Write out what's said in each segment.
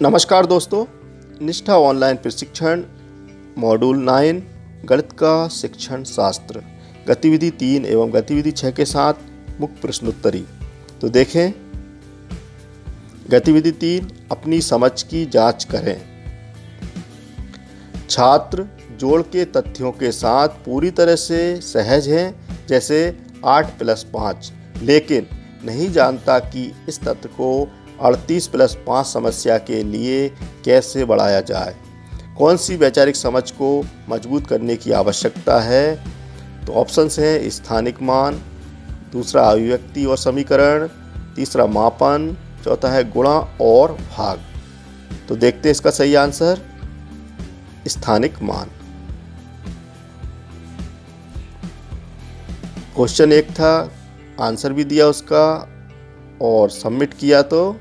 नमस्कार दोस्तों, निष्ठा ऑनलाइन प्रशिक्षण मॉड्यूल 9 गणित का शिक्षण शास्त्र गतिविधि 3 एवं गतिविधि 6 के साथ मुख्य प्रश्नोत्तरी। तो देखें, गतिविधि 3 अपनी समझ की जांच करें। छात्र जोड़ के तथ्यों के साथ पूरी तरह से सहज हैं, जैसे 8 + 5, लेकिन नहीं जानता कि इस तथ्य को 38 + 5 समस्या के लिए कैसे बढ़ाया जाए। कौन सी वैचारिक समझ को मजबूत करने की आवश्यकता है? तो ऑप्शंस हैं स्थानिक मान, दूसरा अभिव्यक्ति और समीकरण, तीसरा मापन, चौथा है गुणा और भाग। तो देखते हैं इसका सही आंसर स्थानिक मान। क्वेश्चन 1 था, आंसर भी दिया उसका और सबमिट किया तो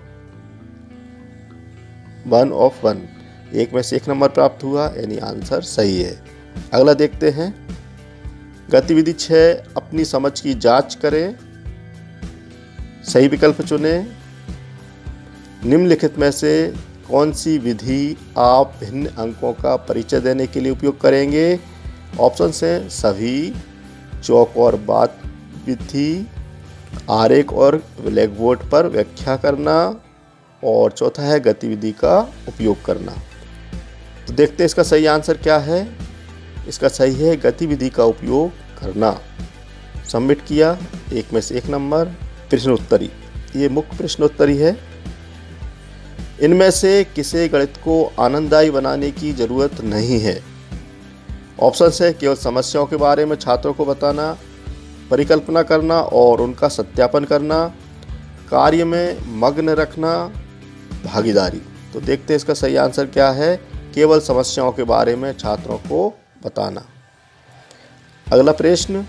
1 of 1, 1 में से 1 नंबर प्राप्त हुआ, यानी आंसर सही है। अगला देखते हैं, गतिविधि 6 अपनी समझ की जांच करें। सही विकल्प चुनें। निम्नलिखित में से कौन सी विधि आप भिन्न अंकों का परिचय देने के लिए उपयोग करेंगे? ऑप्शंस हैं सभी, चौक और बात विधि, आरेख और ब्लैकबोर्ड पर व्याख्या करना, और चौथा है गतिविधि का उपयोग करना। तो देखते हैं इसका सही आंसर क्या है। इसका सही है गतिविधि का उपयोग करना। सबमिट किया, 1 में से 1 नंबर। प्रश्नोत्तरी, ये मुख्य प्रश्नोत्तरी है। इनमें से किसी गणित को आनंददायी बनाने की जरूरत नहीं है। ऑप्शन है केवल समस्याओं के बारे में छात्रों को बताना, परिकल्पना करना और उनका सत्यापन करना, कार्य में मग्न रखना, भागीदारी। तो देखते हैं इसका सही आंसर क्या है। केवल समस्याओं के बारे में छात्रों को बताना। अगला प्रश्न,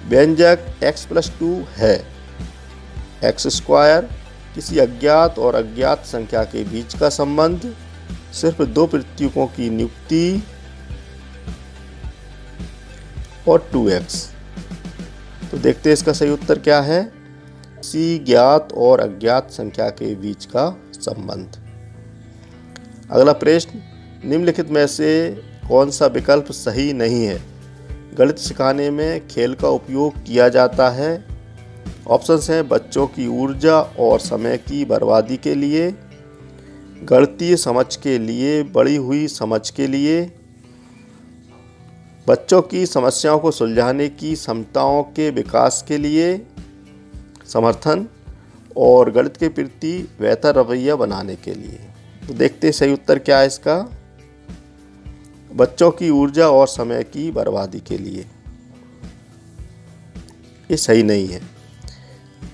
व्यंजक x + 2 है। x² किसी अज्ञात और अज्ञात संख्या के बीच का संबंध, सिर्फ 2 प्रतीकों की नियुक्ति और 2x। तो देखते हैं इसका सही उत्तर क्या है। किसी ज्ञात और अज्ञात संख्या के बीच का संबंध। अगला प्रश्न, निम्नलिखित में से कौन सा विकल्प सही नहीं है? गणित सिखाने में खेल का उपयोग किया जाता है। ऑप्शंस हैं बच्चों की ऊर्जा और समय की बर्बादी के लिए, गणितीय समझ के लिए, बढ़ी हुई समझ के लिए, बच्चों की समस्याओं को सुलझाने की क्षमताओं के विकास के लिए, समर्थन, और गणित के प्रति बेहतर रवैया बनाने के लिए। तो देखते हैं सही उत्तर क्या है इसका। बच्चों की ऊर्जा और समय की बर्बादी के लिए। ये सही नहीं है।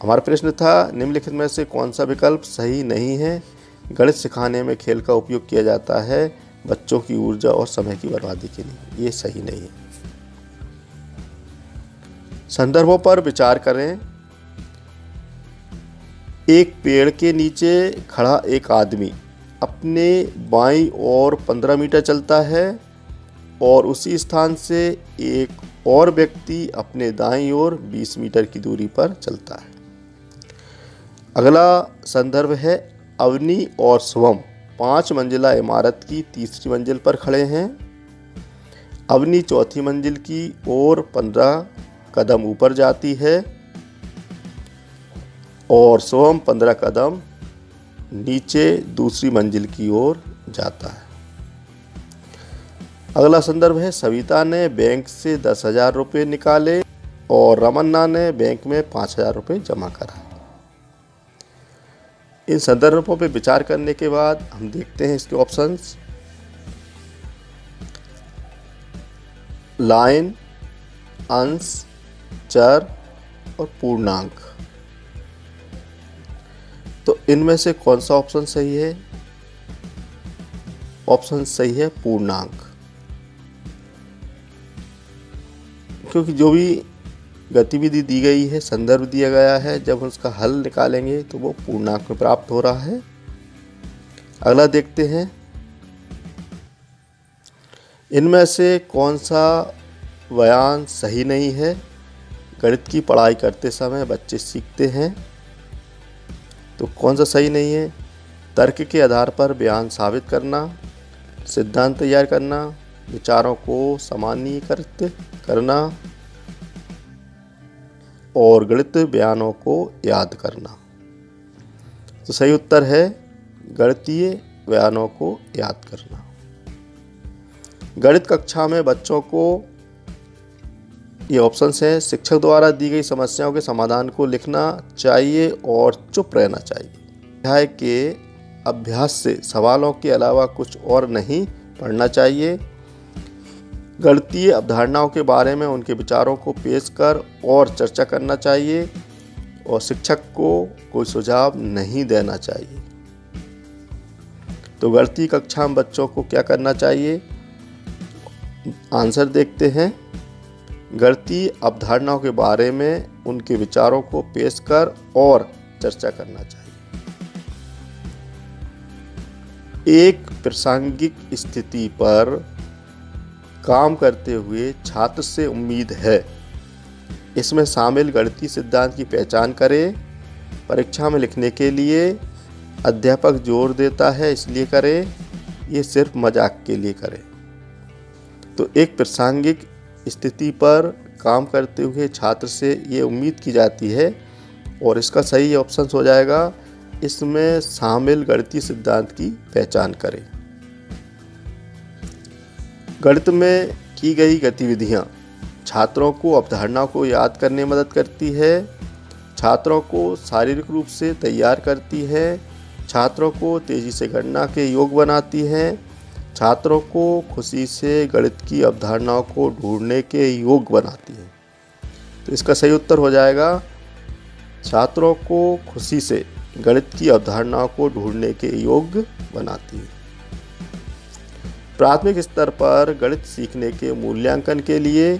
हमारा प्रश्न था, निम्नलिखित में से कौन सा विकल्प सही नहीं है? गणित सिखाने में खेल का उपयोग किया जाता है बच्चों की ऊर्जा और समय की बर्बादी के लिए। ये सही नहीं है। संदर्भों पर विचार करें। एक पेड़ के नीचे खड़ा एक आदमी अपने बाईं ओर 15 मीटर चलता है और उसी स्थान से एक और व्यक्ति अपने दाईं ओर 20 मीटर की दूरी पर चलता है। अगला संदर्भ है, अवनी और शुभम 5 मंजिला इमारत की तीसरी मंजिल पर खड़े हैं। अवनी चौथी मंजिल की ओर 15 कदम ऊपर जाती है और शुभम 15 कदम नीचे दूसरी मंजिल की ओर जाता है। अगला संदर्भ है, सविता ने बैंक से 10,000 रुपये निकाले और रमन्ना ने बैंक में 5,000 रुपये जमा कराए। इन संदर्भों पर विचार करने के बाद हम देखते हैं इसके ऑप्शंस। लाइन, अंश, चर और पूर्णांक। तो इनमें से कौन सा ऑप्शन सही है? ऑप्शन सही है पूर्णांक, क्योंकि जो भी गतिविधि दी गई है, संदर्भ दिया गया है, जब उसका हल निकालेंगे तो वो पूर्णांक में प्राप्त हो रहा है। अगला देखते हैं, इनमें से कौन सा बयान सही नहीं है? गणित की पढ़ाई करते समय बच्चे सीखते हैं, तो कौन सा सही नहीं है? तर्क के आधार पर बयान साबित करना, सिद्धांत तैयार करना, विचारों को सामान्यीकृत करना और गणित बयानों को याद करना। तो सही उत्तर है गणितीय बयानों को याद करना। गणित कक्षा में बच्चों को ये ऑप्शंस हैं, शिक्षक द्वारा दी गई समस्याओं के समाधान को लिखना चाहिए और चुप रहना चाहिए। अध्याय के अभ्यास से सवालों के अलावा कुछ और नहीं पढ़ना चाहिए। गणितीय अवधारणाओं के बारे में उनके विचारों को पेश कर और चर्चा करना चाहिए और शिक्षक को कोई सुझाव नहीं देना चाहिए। तो गणितीय कक्षा में बच्चों को क्या करना चाहिए? आंसर देखते हैं। गणितीय अवधारणाओं के बारे में उनके विचारों को पेश कर और चर्चा करना चाहिए। एक प्रासंगिक स्थिति पर काम करते हुए छात्र से उम्मीद है। इसमें शामिल गणितीय सिद्धांत की पहचान करें। परीक्षा में लिखने के लिए अध्यापक जोर देता है इसलिए करें, ये सिर्फ मजाक के लिए करें। तो एक प्रासंगिक स्थिति पर काम करते हुए छात्र से ये उम्मीद की जाती है और इसका सही ऑप्शन हो जाएगा, इसमें शामिल गणितीय सिद्धांत की पहचान करें। गणित में की गई गतिविधियाँ छात्रों को अवधारणाओं को याद करने में मदद करती है, छात्रों को शारीरिक रूप से तैयार करती है, छात्रों को तेज़ी से गणना के योग्य बनाती है, छात्रों को खुशी से गणित की अवधारणाओं को ढूंढने के योग्य बनाती है। तो इसका सही उत्तर हो जाएगा, छात्रों को खुशी से गणित की अवधारणाओं को ढूंढने के योग्य बनाती है। प्राथमिक स्तर पर गणित सीखने के मूल्यांकन के लिए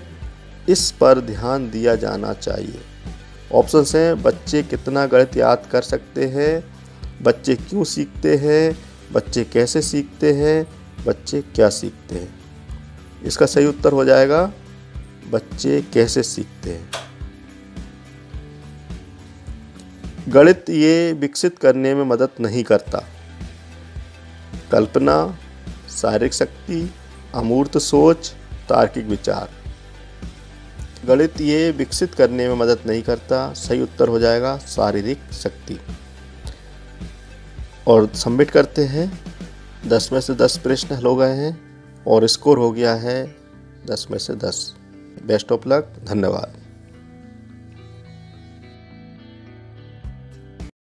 इस पर ध्यान दिया जाना चाहिए। ऑप्शंस हैं, बच्चे कितना गणित याद कर सकते हैं, बच्चे क्यों सीखते हैं, बच्चे कैसे सीखते हैं, बच्चे क्या सीखते हैं। इसका सही उत्तर हो जाएगा बच्चे कैसे सीखते हैं। गणित ये विकसित करने में मदद नहीं करता। कल्पना, शारीरिक शक्ति, अमूर्त सोच, तार्किक विचार। गणित ये विकसित करने में मदद नहीं करता। सही उत्तर हो जाएगा शारीरिक शक्ति। और सबमिट करते हैं। 10 में से 10 प्रश्न हल हो गए हैं और स्कोर हो गया है 10 में से 10। Best of luck. धन्यवाद।